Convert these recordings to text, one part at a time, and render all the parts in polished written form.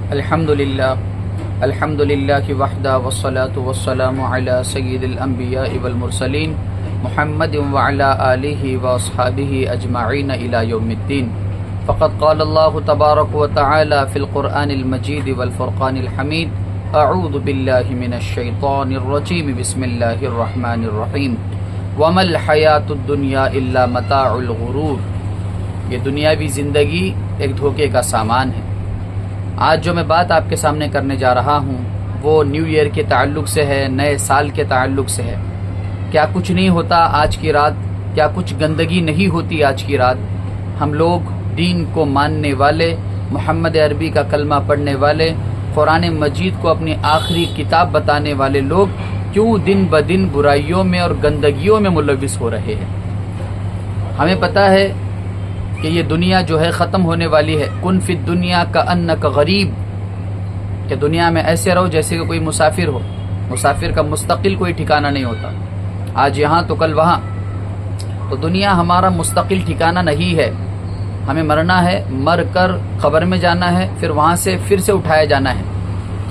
الحمد للہ وحدہ والصلاة والسلام علی سید الانبیاء والمرسلین محمد وعلی آلہ واصحابہ اجمعین الی یوم الدین. فقد قال اللہ تبارک وتعالی فی القرآن المجید والفرقان الحمید. اعوذ باللہ من الشیطان الرجیم. بسم اللہ الرحمن الرحیم. وما الحیاۃ الدنیا الا متاع الغرور. یہ دنیاوی زندگی ایک دھوکے کا سامان ہے. آج جو میں بات آپ کے سامنے کرنے جا رہا ہوں وہ نیو ایئر کے تعلق سے ہے، نئے سال کے تعلق سے ہے. کیا کچھ نہیں ہوتا آج کی رات؟ کیا کچھ گندگی نہیں ہوتی آج کی رات؟ ہم لوگ دین کو ماننے والے، محمد عربی کا کلمہ پڑھنے والے، قرآن مجید کو اپنی آخری کتاب بتانے والے لوگ کیوں دن بدن برائیوں میں اور گندگیوں میں ملوث ہو رہے ہیں؟ ہمیں پتہ ہے کہ یہ دنیا جو ہے ختم ہونے والی ہے. کن فی الدنیا کأنک غریب، کہ دنیا میں ایسے رہو جیسے کہ کوئی مسافر ہو. مسافر کا مستقل کوئی ٹھکانہ نہیں ہوتا، آج یہاں تو کل وہاں. تو دنیا ہمارا مستقل ٹھکانہ نہیں ہے. ہمیں مرنا ہے، مر کر قبر میں جانا ہے، پھر وہاں سے پھر سے اٹھایا جانا ہے.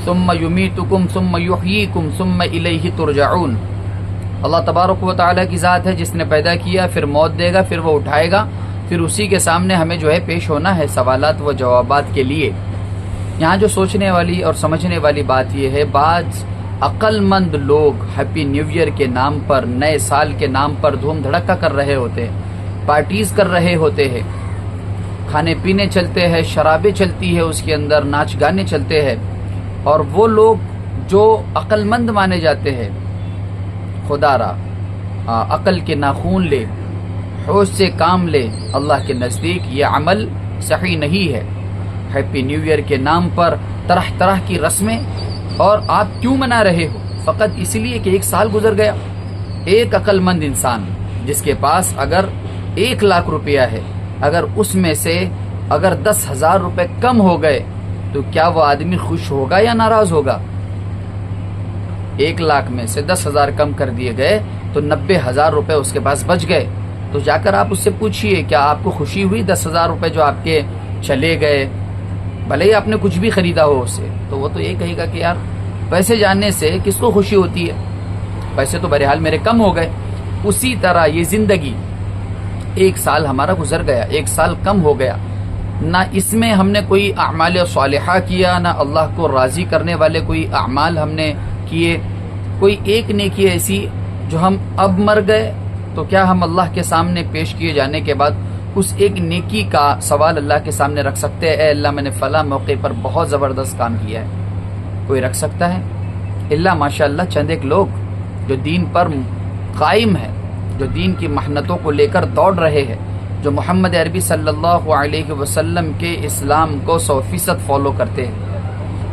ثم یمیتکم ثم یحییکم ثم الیہ ترجعون. اللہ تبارک و تعالیٰ کی ذات ہے جس نے پیدا کیا، پھر موت دے گا، پھر وہ اٹھائے گا، پھر اسی کے سامنے ہمیں جو ہے پیش ہونا ہے سوالات و جوابات کے لیے. یہاں جو سوچنے والی اور سمجھنے والی بات یہ ہے، بعض عقل مند لوگ ہیپی نیو ایئر کے نام پر، نئے سال کے نام پر دھوم دھڑکا کر رہے ہوتے ہیں، پارٹیز کر رہے ہوتے ہیں، کھانے پینے چلتے ہیں، شرابیں چلتی ہے، اس کے اندر ناچ گانے چلتے ہیں. اور وہ لوگ جو عقل مند مانے جاتے ہیں، خدا را عقل کے ناخون لے، ہوش سے کام لے، اللہ کے نزدیک یہ عمل صحیح نہیں ہے. ہیپی نیو ایئر کے نام پر طرح طرح کی رسمیں، اور آپ کیوں منا رہے ہو؟ فقط اس لیے کہ ایک سال گزر گیا. ایک عقل مند انسان جس کے پاس اگر 1,00,000 روپیہ ہے، اگر اس میں سے اگر 10,000 روپے کم ہو گئے تو کیا وہ آدمی خوش ہوگا یا ناراض ہوگا؟ 1,00,000 میں سے 10,000 کم کر دیے گئے تو 90,000 روپے اس کے پاس بچ گئے. تو جا کر آپ اس سے پوچھئے کیا آپ کو خوشی ہوئی 10,000 روپے جو آپ کے چلے گئے؟ بھلے ہی آپ نے کچھ بھی خریدا ہو اس سے، تو وہ تو یہ کہے گا کہ یار پیسے جاننے سے کس کو خوشی ہوتی ہے، پیسے تو بہرحال میرے کم ہو گئے. اسی طرح یہ زندگی، 1 سال ہمارا گزر گیا، 1 سال کم ہو گیا، نہ اس میں ہم نے کوئی اعمال صالحہ کیا، نہ اللہ کو راضی کرنے والے کوئی اعمال ہم نے کیے. کوئی ایک نیکی ایسی جو ہم اب مر گئے تو کیا ہم اللہ کے سامنے پیش کیے جانے کے بعد اس ایک نیکی کا سوال اللہ کے سامنے رکھ سکتے ہیں؟ اے اللہ میں نے فلاں موقع پر بہت زبردست کام کیا ہے. کوئی رکھ سکتا ہے؟ اللہ ماشاءاللہ چند ایک لوگ جو دین پر قائم ہے، جو دین کی محنتوں کو لے کر دوڑ رہے ہیں، جو محمد عربی صلی اللہ علیہ وسلم کے اسلام کو 100% فالو کرتے ہیں،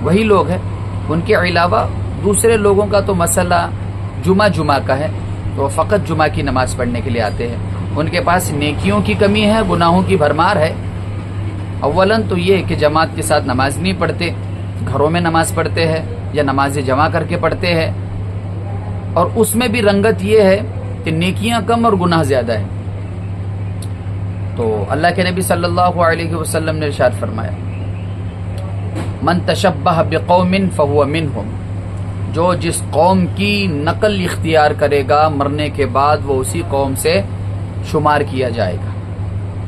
وہی لوگ ہیں. ان کے علاوہ دوسرے لوگوں کا تو مسئلہ جمعہ کا ہے، تو فقط جمعہ کی نماز پڑھنے کے لیے آتے ہیں. ان کے پاس نیکیوں کی کمی ہے، گناہوں کی بھرمار ہے. اولاً تو یہ کہ جماعت کے ساتھ نماز نہیں پڑھتے، گھروں میں نماز پڑھتے ہیں یا نمازیں جمع کر کے پڑھتے ہیں، اور اس میں بھی رنگت یہ ہے کہ نیکیاں کم اور گناہ زیادہ ہیں. تو اللہ کے نبی صلی اللہ علیہ وسلم نے ارشاد فرمایا، من تشبہ بقوم فہو منہم. جو جس قوم کی نقل اختیار کرے گا مرنے کے بعد وہ اسی قوم سے شمار کیا جائے گا.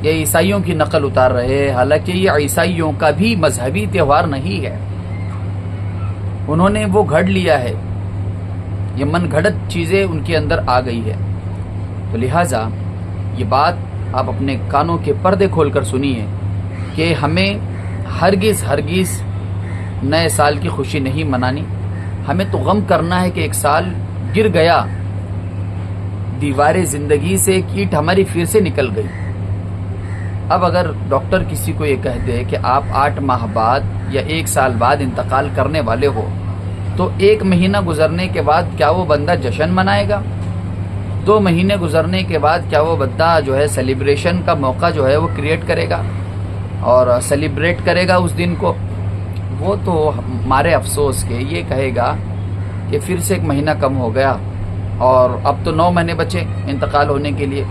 یہ عیسائیوں کی نقل اتار رہے ہیں، حالانکہ یہ عیسائیوں کا بھی مذہبی تہوار نہیں ہے. انہوں نے وہ گھڑ لیا ہے، یہ من گھڑت چیزیں ان کے اندر آ گئی ہے. تو لہٰذا یہ بات آپ اپنے کانوں کے پردے کھول کر سنیے کہ ہمیں ہرگز نئے سال کی خوشی نہیں منانی. ہمیں تو غم کرنا ہے کہ 1 سال گر گیا، دیوار زندگی سے کیٹ ہماری پھر سے نکل گئی. اب اگر ڈاکٹر کسی کو یہ کہہ دے کہ آپ 8 ماہ بعد یا 1 سال بعد انتقال کرنے والے ہو، تو 1 مہینہ گزرنے کے بعد کیا وہ بندہ جشن منائے گا؟ 2 مہینے گزرنے کے بعد کیا وہ بندہ جو ہے سیلیبریشن کا موقع جو ہے وہ کریٹ کرے گا اور سیلیبریٹ کرے گا اس دن کو؟ وہ تو ہمارے افسوس کے یہ کہے گا کہ پھر سے 1 مہینہ کم ہو گیا، اور اب تو 9 مہینے بچے انتقال ہونے کے لیے،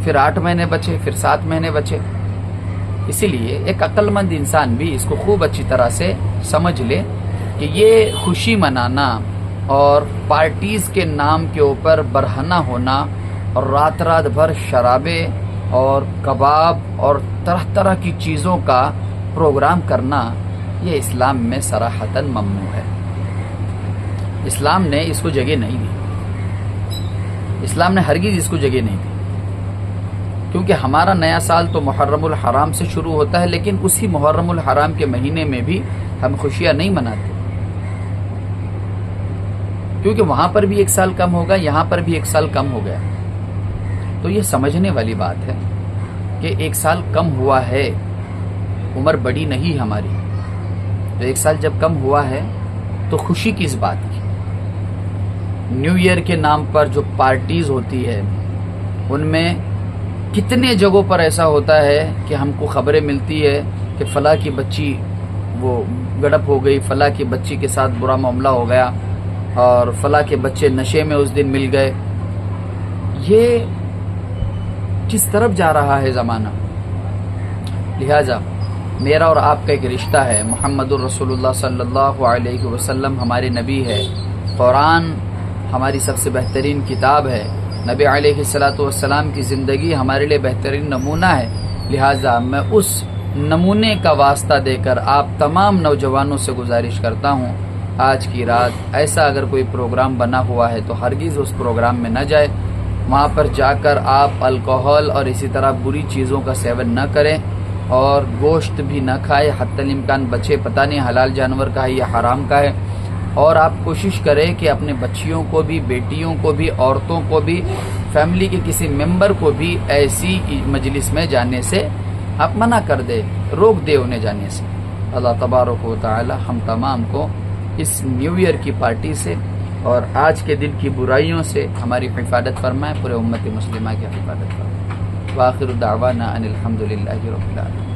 پھر 8 مہینے بچے، پھر 7 مہینے بچے. اسی لیے ایک عقل مند انسان بھی اس کو خوب اچھی طرح سے سمجھ لے کہ یہ خوشی منانا اور پارٹیز کے نام کے اوپر برہنہ ہونا اور رات رات بھر شرابیں اور کباب اور طرح طرح کی چیزوں کا پروگرام کرنا، یہ اسلام میں صراحتاً ممنوع ہے۔ اسلام نے اس کو جگہ نہیں دی، اسلام نے ہرگز اس کو جگہ نہیں دی، کیونکہ ہمارا نیا سال تو محرم الحرام سے شروع ہوتا ہے، لیکن اسی محرم الحرام کے مہینے میں بھی ہم خوشیاں نہیں مناتے، کیونکہ وہاں پر بھی ایک سال کم ہوگا، یہاں پر بھی ایک سال کم ہو گیا۔ تو یہ سمجھنے والی بات ہے کہ ایک سال کم ہوا ہے، عمر بڑی نہیں ہماری، تو ایک سال جب کم ہوا ہے تو خوشی کس بات کی؟ نیو ایئر کے نام پر جو پارٹیز ہوتی ہے ان میں کتنے جگہوں پر ایسا ہوتا ہے کہ ہم کو خبریں ملتی ہے کہ فلاں کی بچی وہ گڑپ ہو گئی، فلاں کی بچی کے ساتھ برا معاملہ ہو گیا، اور فلاں کے بچے نشے میں اس دن مل گئے۔ یہ کس طرف جا رہا ہے زمانہ؟ لہٰذا میرا اور آپ کا ایک رشتہ ہے، محمد الرسول اللہ صلی اللہ علیہ وسلم ہمارے نبی ہے، قرآن ہماری سب سے بہترین کتاب ہے، نبی علیہ الصلاۃ والسلام کی زندگی ہمارے لیے بہترین نمونہ ہے۔ لہٰذا میں اس نمونے کا واسطہ دے کر آپ تمام نوجوانوں سے گزارش کرتا ہوں، آج کی رات ایسا اگر کوئی پروگرام بنا ہوا ہے تو ہرگز اس پروگرام میں نہ جائے، وہاں پر جا کر آپ الکوہل اور اسی طرح بری چیزوں کا سیون نہ کریں، اور گوشت بھی نہ کھائے، حتی الامکان بچے پتہ نہیں حلال جانور کا ہے یا حرام کا ہے، اور آپ کوشش کریں کہ اپنے بچیوں کو بھی، بیٹیوں کو بھی، عورتوں کو بھی، فیملی کے کسی ممبر کو بھی ایسی مجلس میں جانے سے آپ منع کر دے، روک دے انہیں جانے سے۔ اللہ تبارک و تعالی ہم تمام کو اس نیو ایئر کی پارٹی سے اور آج کے دن کی برائیوں سے ہماری حفاظت فرمائے، پورے امت مسلمہ کی حفاظت فرمائے۔ وآخر دعوانا ان الحمد للہ رب العالمین۔